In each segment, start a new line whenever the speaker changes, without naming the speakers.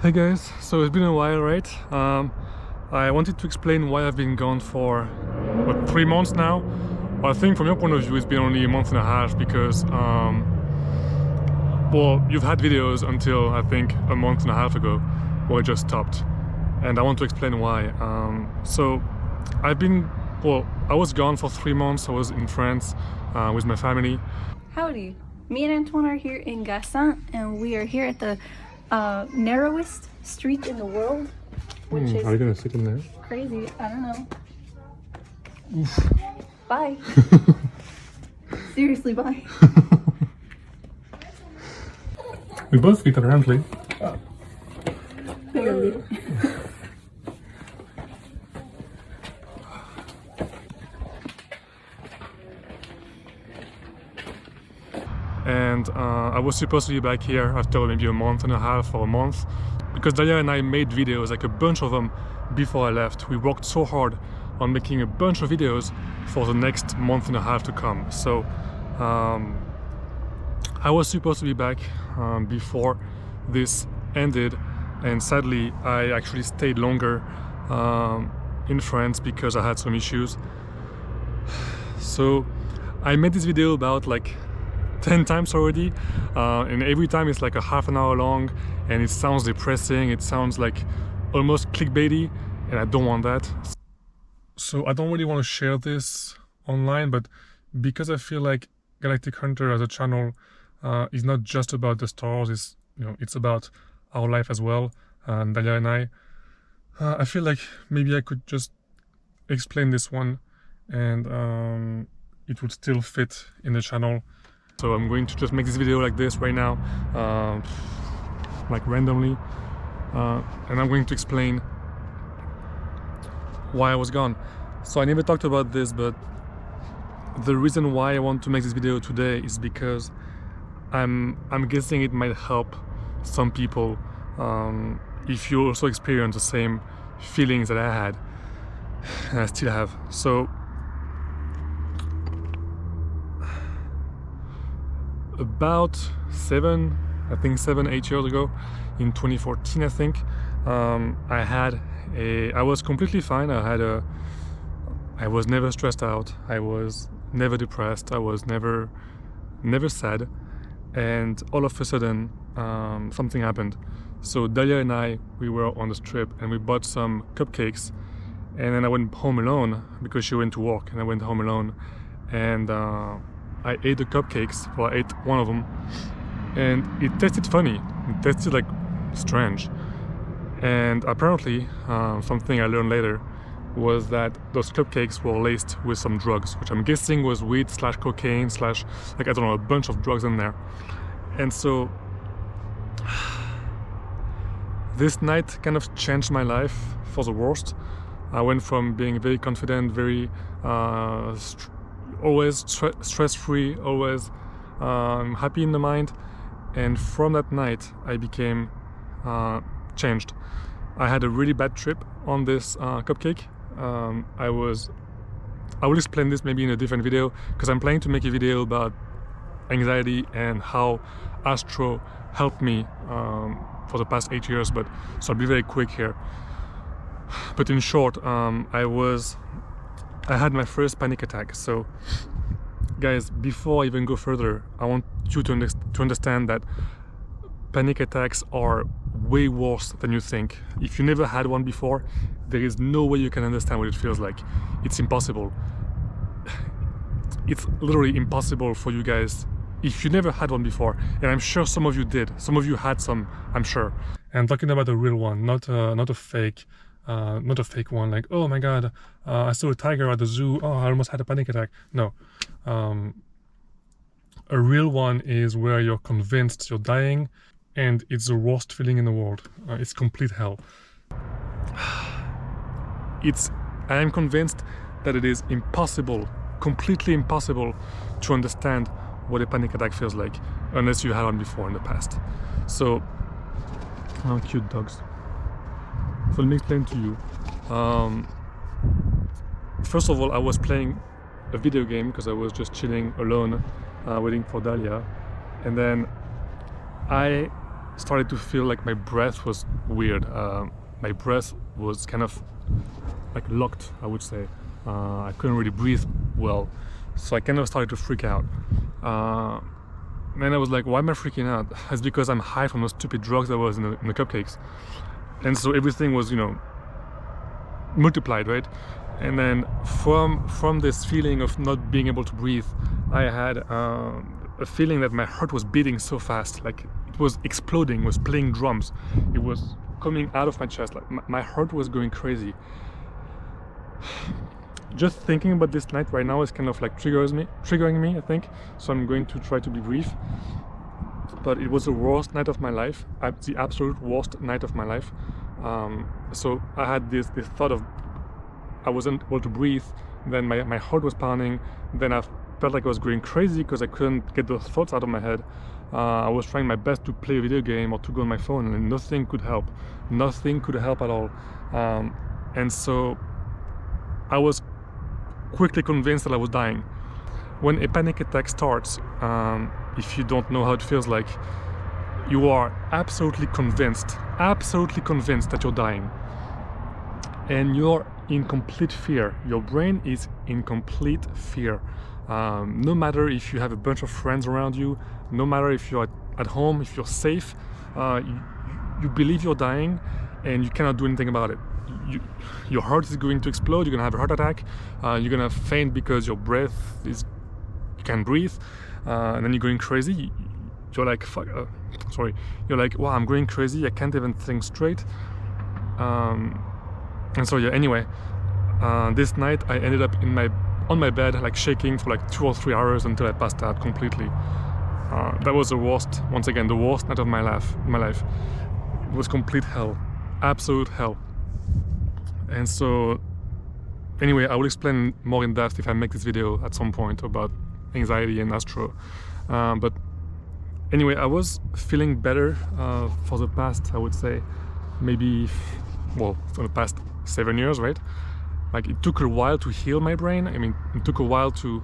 Hey guys, so it's been a while, right? I wanted to explain why I've been gone for, what, 3 months now? Well, I think from your point of view it's been only a month and a half because, well, you've had videos until I think a month and a half ago where it just stopped. And I want to explain why. So I've been, well, I was gone for 3 months. I was in France with my family.
Howdy, me and Antoine are here in Gassin, and we are here at the narrowest street in the world, which is
Are you gonna sit in there?
crazy. I don't know.
Oof.
Bye. Seriously, bye.
We both fit apparently. And I was supposed to be back here after maybe a month and a half or a month, because Dalia and I made videos, like a bunch of them, before I left. We worked so hard on making a bunch of videos for the next month and a half to come. So I was supposed to be back before this ended, and sadly I actually stayed longer in France because I had some issues. So I made this video about like 10 times already, and every time it's like a half an hour long, and it sounds depressing, it sounds like almost clickbaity, and I don't want that. So I don't really want to share this online, but because I feel like Galactic Hunter as a channel is not just about the stars, it's, you know, it's about our life as well, Dalia and I feel like maybe I could just explain this one, and it would still fit in the channel. So I'm going to just make this video like this right now, like randomly, and I'm going to explain why I was gone. So I never talked about this, but the reason why I want to make this video today is because I'm guessing it might help some people if you also experience the same feelings that I had and I still have. So about 7, 8 years ago, in 2014 I think, I was completely fine. I was never stressed out, I was never depressed, I was never sad, and all of a sudden something happened. So Dalia and we were on this trip and we bought some cupcakes, and then I went home alone because she went to work, and I went home alone, and I ate the cupcakes. Well, I ate one of them, and it tasted funny. It tasted like strange. And apparently, something I learned later was that those cupcakes were laced with some drugs, which I'm guessing was weed / cocaine / like, I don't know, a bunch of drugs in there. And so this night kind of changed my life for the worst. I went from being very confident, very always stress-free, always happy in the mind, and from that night I became changed. I had a really bad trip on this cupcake. I will explain this maybe in a different video, because I'm planning to make a video about anxiety and how Astro helped me for the past 8 years, but so I'll be very quick here. But in short, I had my first panic attack. So guys, before I even go further, I want you to understand that panic attacks are way worse than you think. If you never had one before, there is no way you can understand what it feels like. It's impossible. It's literally impossible for you guys if you never had one before, and I'm sure some of you did. Some of you had some, I'm sure. And talking about a real one, not a fake one, like, oh my god, I saw a tiger at the zoo, oh, I almost had a panic attack. No. A real one is where you're convinced you're dying, and it's the worst feeling in the world. It's complete hell. I am convinced that it is impossible, completely impossible, to understand what a panic attack feels like unless you had one before in the past. So, oh, cute dogs. So let me explain to you. First of all, I was playing a video game because I was just chilling alone, waiting for Dalia, and then I started to feel like my breath was weird. My breath was kind of like locked, I would say. I couldn't really breathe well, so I kind of started to freak out. And I was like, why am I freaking out? It's because I'm high from those stupid drugs that was in the cupcakes. And so everything was, multiplied, right? And then from this feeling of not being able to breathe, I had a feeling that my heart was beating so fast, like it was exploding, was playing drums. It was coming out of my chest, like my heart was going crazy. Just thinking about this night right now is kind of like triggering me, I think. So I'm going to try to be brief. But it was the worst night of my life, the absolute worst night of my life. So I had this thought of I wasn't able to breathe. Then my heart was pounding. Then I felt like I was going crazy because I couldn't get those thoughts out of my head. I was trying my best to play a video game or to go on my phone, and nothing could help. Nothing could help at all. And so I was quickly convinced that I was dying. When a panic attack starts, if you don't know how it feels like, you are absolutely convinced that you're dying. And you're in complete fear. Your brain is in complete fear. No matter if you have a bunch of friends around you, no matter if you're at home, if you're safe, you believe you're dying and you cannot do anything about it. Your heart is going to explode, you're gonna have a heart attack, you're gonna faint because your breath is, you can't breathe, and then you're going crazy. You're like, you're like, wow, I'm going crazy, I can't even think straight. And so yeah, anyway, this night I ended up on my bed, like shaking for like 2 or 3 hours until I passed out completely. That was the worst, once again, the worst night of my life. It was complete hell, absolute hell. And so, anyway, I will explain more in depth if I make this video at some point about anxiety and astro. But anyway, I was feeling better for the past, I would say, for the past 7 years, right? Like it took a while to heal my brain. I mean, it took a while to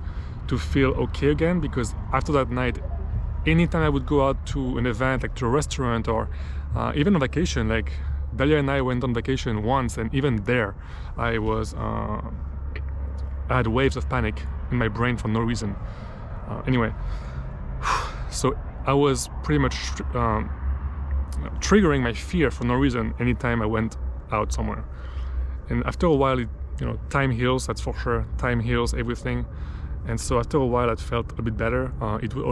feel okay again, because after that night, anytime I would go out to an event, like to a restaurant or even on vacation, like Dalia and I went on vacation once, and even there, I had waves of panic in my brain for no reason. Anyway, so I was pretty much triggering my fear for no reason anytime I went out somewhere. And after a while, time heals, that's for sure. Time heals everything. And so after a while, it felt a bit better. It would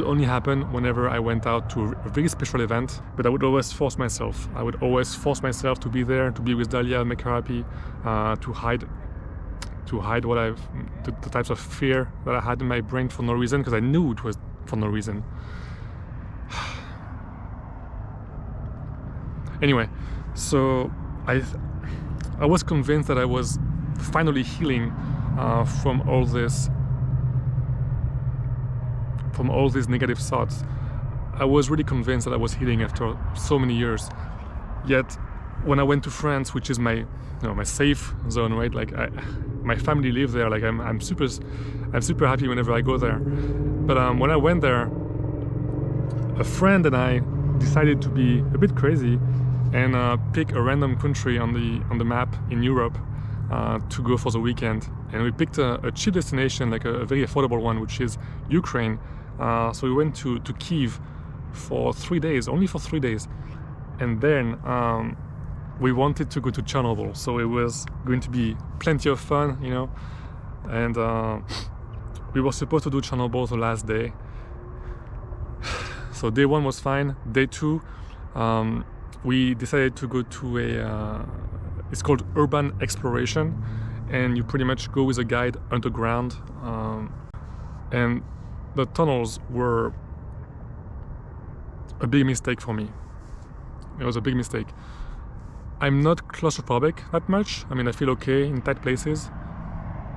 only happen whenever I went out to a very special event, but I would always force myself. I would always force myself to be there, to be with Dalia, make her happy, to hide the types of fear that I had in my brain for no reason, because I knew it was for no reason. Anyway, so I was convinced that I was finally healing from all these negative thoughts. I was really convinced that I was healing after so many years. Yet, when I went to France, which is my safe zone, right? Like my family live there. Like I'm super happy whenever I go there. But when I went there, a friend and I decided to be a bit crazy and pick a random country on the map in Europe to go for the weekend. And we picked a cheap destination, like a very affordable one, which is Ukraine. So we went to Kyiv for 3 days, only for 3 days. And then we wanted to go to Chernobyl, so it was going to be plenty of fun, And we were supposed to do Chernobyl the last day. So day 1 was fine. Day 2, we decided to go to it's called urban exploration, and you pretty much go with a guide underground. And the tunnels were a big mistake for me. It was a big mistake. I'm not claustrophobic that much. I mean, I feel okay in tight places.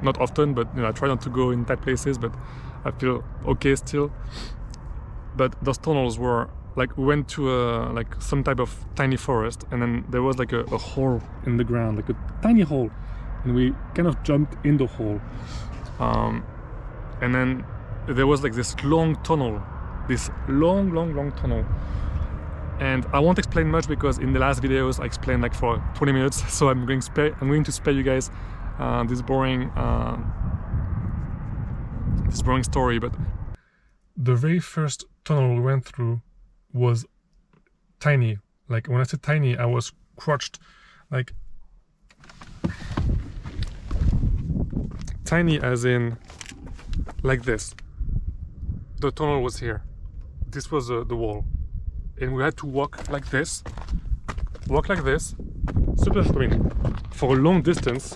Not often, but I try not to go in tight places, but I feel okay still. But those tunnels were like, we went to some type of tiny forest, and then there was like a hole in the ground, like a tiny hole, and we kind of jumped in the hole. And then there was like this long tunnel this long tunnel. And I won't explain much because in the last videos I explained like for 20 minutes, so I'm going to spare you guys this boring story. But the very first tunnel we went through was tiny. Like when I said tiny, I was crouched, like tiny as in like this. The tunnel was here. This was the wall. And we had to walk like this, super swimming, for a long distance.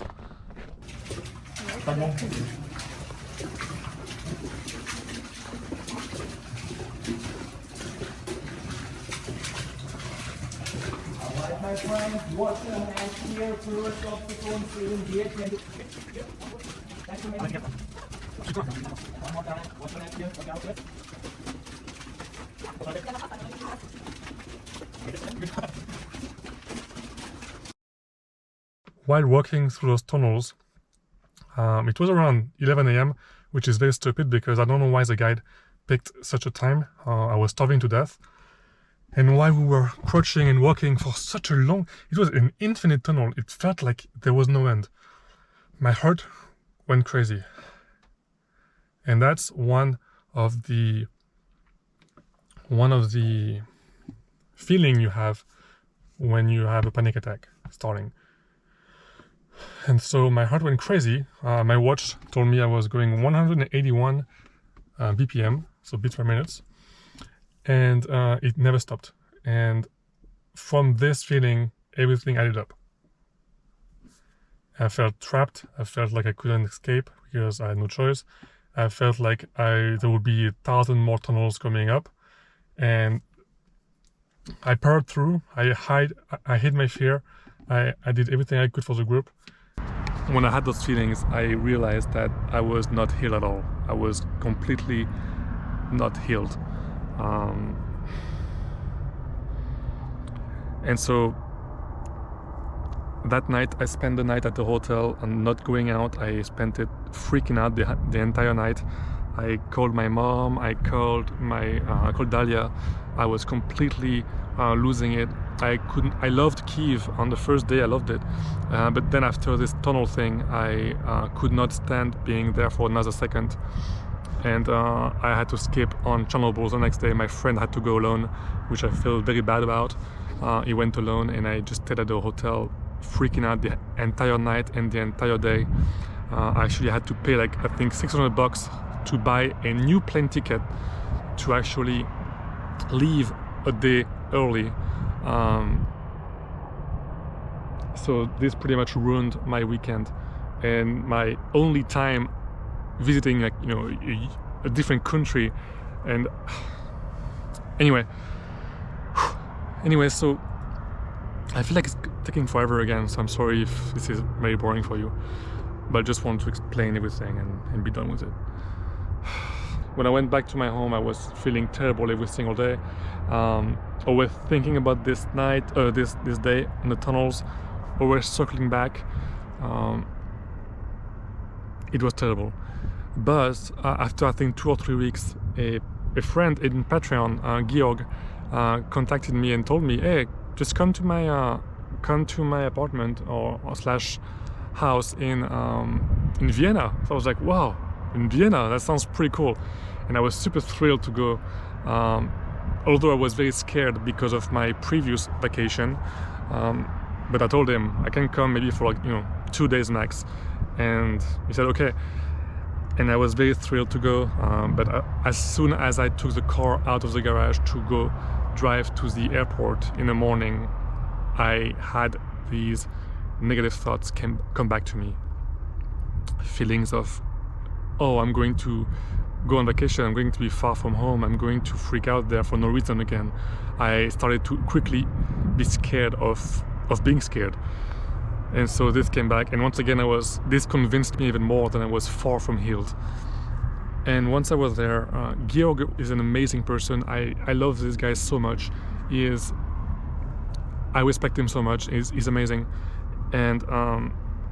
My friend, watch your hands here, first of the phone screen, here,
While walking through those tunnels, it was around 11 a.m., which is very stupid because I don't know why the guide picked such a time. I was starving to death. And while we were crouching and walking for such a long, it was an infinite tunnel. It felt like there was no end. My heart went crazy. And that's one of the feeling you have when you have a panic attack starting. And so my heart went crazy. My watch told me I was going 181 BPM, so beats per minute. And it never stopped. And from this feeling, everything added up. I felt trapped. I felt like I couldn't escape because I had no choice. I felt like there would be 1,000 more tunnels coming up. And I powered through. I hid my fear. I did everything I could for the group. When I had those feelings, I realized that I was not healed at all. I was completely not healed. And so that night I spent the night at the hotel and not going out. I spent it freaking out the entire night. I called my mom, I called Dalia. I was completely losing it. I loved Kiev on the first day, I loved it. But then after this tunnel thing, I could not stand being there for another second. And I had to skip on Chernobyl the next day. My friend had to go alone, which I feel very bad about. He went alone and I just stayed at the hotel, freaking out the entire night and the entire day. I actually had to pay like, I think $600 to buy a new plane ticket to actually leave a day early. So this pretty much ruined my weekend and my only time visiting, like, you know, a different country. And anyway, so I feel like it's taking forever again, so I'm sorry if this is very boring for you, but I just want to explain everything and be done with it. When I went back to my home, I was feeling terrible every single day. Always thinking about this night, this day in the tunnels, always circling back. It was terrible. But after I think 2 or 3 weeks, a friend in Patreon, Georg, contacted me and told me, "Hey, just come to my apartment or slash house in Vienna." So I was like, "Wow, in Vienna, that sounds pretty cool," and I was super thrilled to go. Although I was very scared because of my previous vacation, but I told him I can come maybe for, like, 2 days max, and he said okay. And I was very thrilled to go, but as soon as I took the car out of the garage to go drive to the airport in the morning, I had these negative thoughts come back to me. Feelings of, oh, I'm going to go on vacation, I'm going to be far from home, I'm going to freak out there for no reason again. I started to quickly be scared of being scared. And so this came back, and once again this convinced me even more that I was far from healed. And once I was there, Georg is an amazing person. I love this guy so much. I respect him so much. He's amazing. And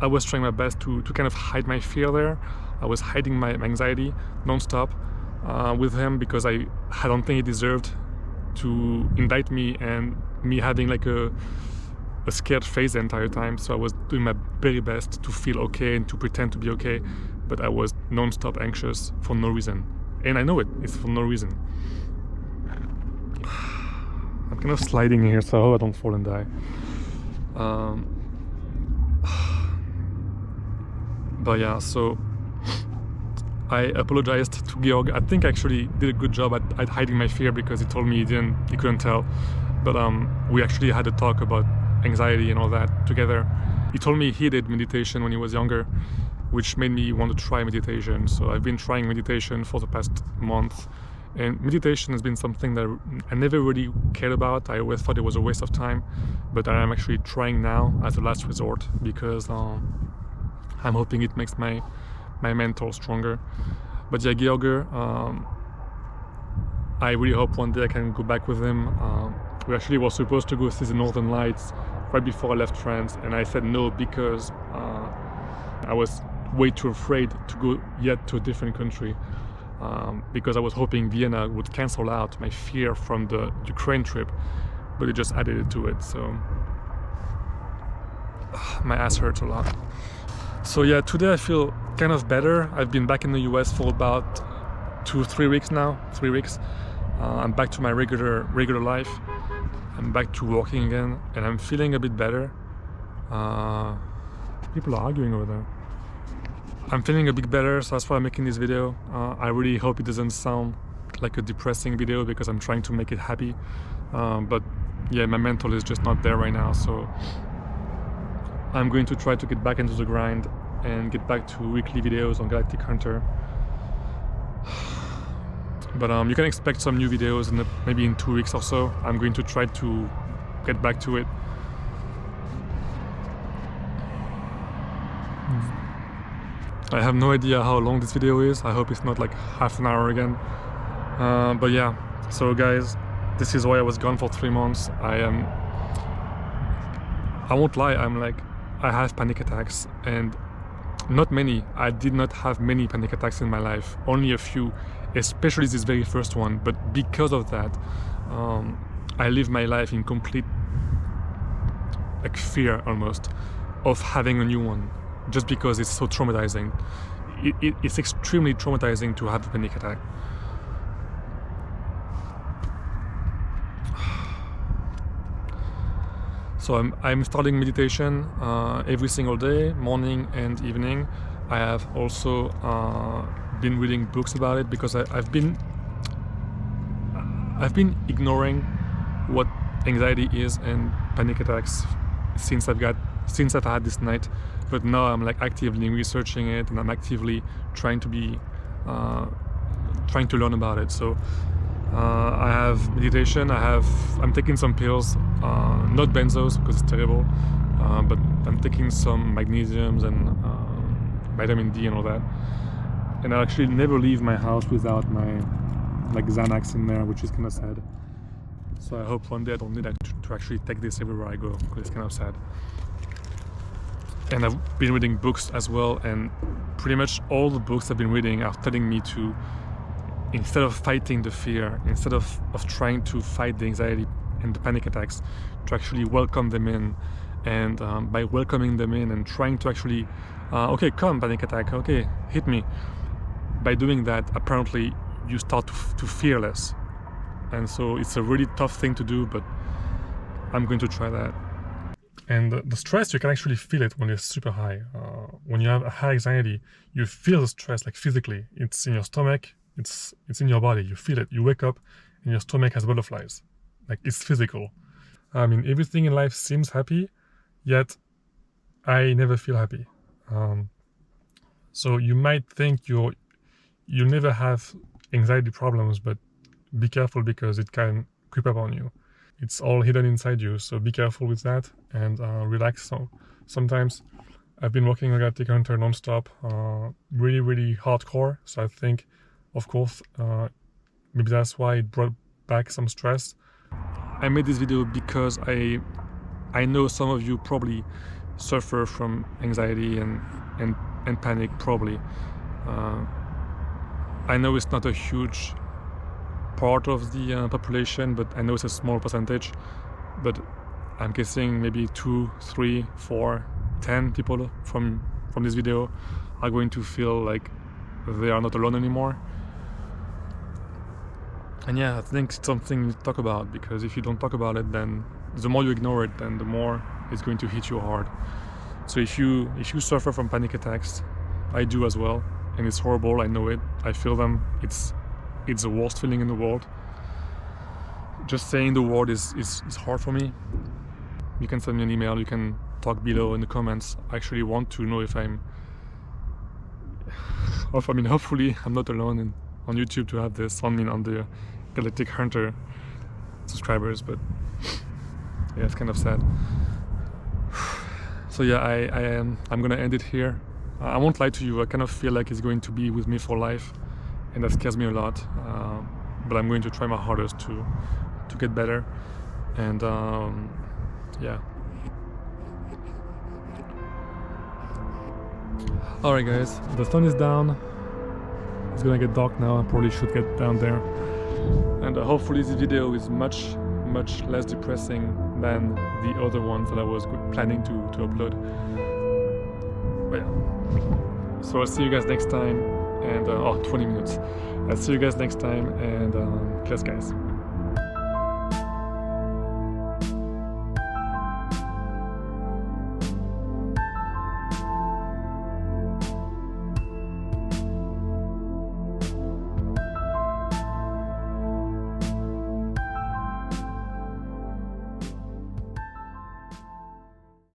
I was trying my best to kind of hide my fear there. I was hiding my anxiety non-stop. with him because I don't think he deserved to indict me and me having like a scared face the entire time. So I was doing my very best to feel okay and to pretend to be okay, but I was non-stop anxious for no reason. And I know it's for no reason. I'm kind of sliding here, so I hope I don't fall and die. But yeah, so I apologized to Georg. I think I actually did a good job at hiding my fear because he told me he couldn't tell. But we actually had a talk about anxiety and all that together. He told me he did meditation when he was younger, which made me want to try meditation. So I've been trying meditation for the past month. And meditation has been something that I never really cared about. I always thought it was a waste of time, but I'm actually trying now as a last resort because I'm hoping it makes my mental stronger. But yeah, Georg, I really hope one day I can go back with him. We actually were supposed to go see the Northern Lights right before I left France, and I said no because I was way too afraid to go yet to a different country. Because I was hoping Vienna would cancel out my fear from the Ukraine trip, but it just added to it, so my ass hurts a lot. So yeah, today I feel kind of better. I've been back in the US for about 2-3 weeks now, 3 weeks. I'm back to my regular life. I'm back to working again, and I'm feeling a bit better. People are arguing over there. I'm feeling a bit better, so that's why I'm making this video. I really hope it doesn't sound like a depressing video because I'm trying to make it happy. But yeah, my mental is just not there right now, so I'm going to try to get back into the grind and get back to weekly videos on Galactic Hunter. But you can expect some new videos maybe in 2 weeks or so. I'm going to try to get back to it. I have no idea how long this video is. I hope it's not like half an hour again. But yeah, so guys, this is why I was gone for 3 months. I won't lie, I have panic attacks, and not many. I did not have many panic attacks in my life, only a few, especially this very first one. But because of that, I live my life in complete like fear almost of having a new one. Just because it's so traumatizing. It's extremely traumatizing to have a panic attack. So I'm starting meditation every single day, morning and evening. I have also been reading books about it because I've been ignoring what anxiety is and panic attacks since I've had this night. But now I'm like actively researching it, and I'm actively trying to learn about it. So I have meditation. I'm taking some pills, not benzos because it's terrible, but I'm taking some magnesiums and vitamin D and all that. And I actually never leave my house without my like Xanax in there, which is kind of sad. So I hope one day I don't need to actually take this everywhere I go, because it's kind of sad. And I've been reading books as well, and pretty much all the books I've been reading are telling me to, instead of fighting the fear, instead of trying to fight the anxiety and the panic attacks, to actually welcome them in. And by welcoming them in and trying to actually, okay, come panic attack, okay, hit me. By doing that, apparently you start to fear less. And so it's a really tough thing to do, but I'm going to try that. And the stress, you can actually feel it when it's super high. When you have a high anxiety, you feel the stress like physically. It's in your stomach, it's in your body. You feel it. You wake up and your stomach has butterflies. Like, it's physical. I mean, everything in life seems happy, yet I never feel happy. So you might think you never have anxiety problems, but be careful because it can creep up on you. It's all hidden inside you, so be careful with that and relax. So sometimes I've been working on Galactic Hunter non-stop, really, really hardcore. So I think, of course, maybe that's why it brought back some stress. I made this video because I know some of you probably suffer from anxiety and panic, probably. I know it's not a huge part of the population, but I know it's a small percentage. But I'm guessing maybe 2, 3, 4, 10 people from this video are going to feel like they are not alone anymore. And yeah, I think it's something to talk about, because if you don't talk about it, then the more you ignore it, then the more it's going to hit you hard. So if you suffer from panic attacks, I do as well, and it's horrible, I know it, I feel them, it's the worst feeling in the world. Just saying the word is hard for me. You can send me an email, you can talk below in the comments. I actually want to know if hopefully I'm not alone on YouTube to have this on the Galactic Hunter subscribers, but yeah, it's kind of sad. So yeah, I'm gonna end it here. I won't lie to you, I kind of feel like it's going to be with me for life, and that scares me a lot, but I'm going to try my hardest to get better. And yeah. Alright guys, the sun is down. It's gonna get dark now, I probably should get down there. And hopefully this video is much less depressing than the other ones that I was planning to upload. But yeah. So I'll see you guys next time, and 20 minutes. I'll see you guys next time, and cheers guys.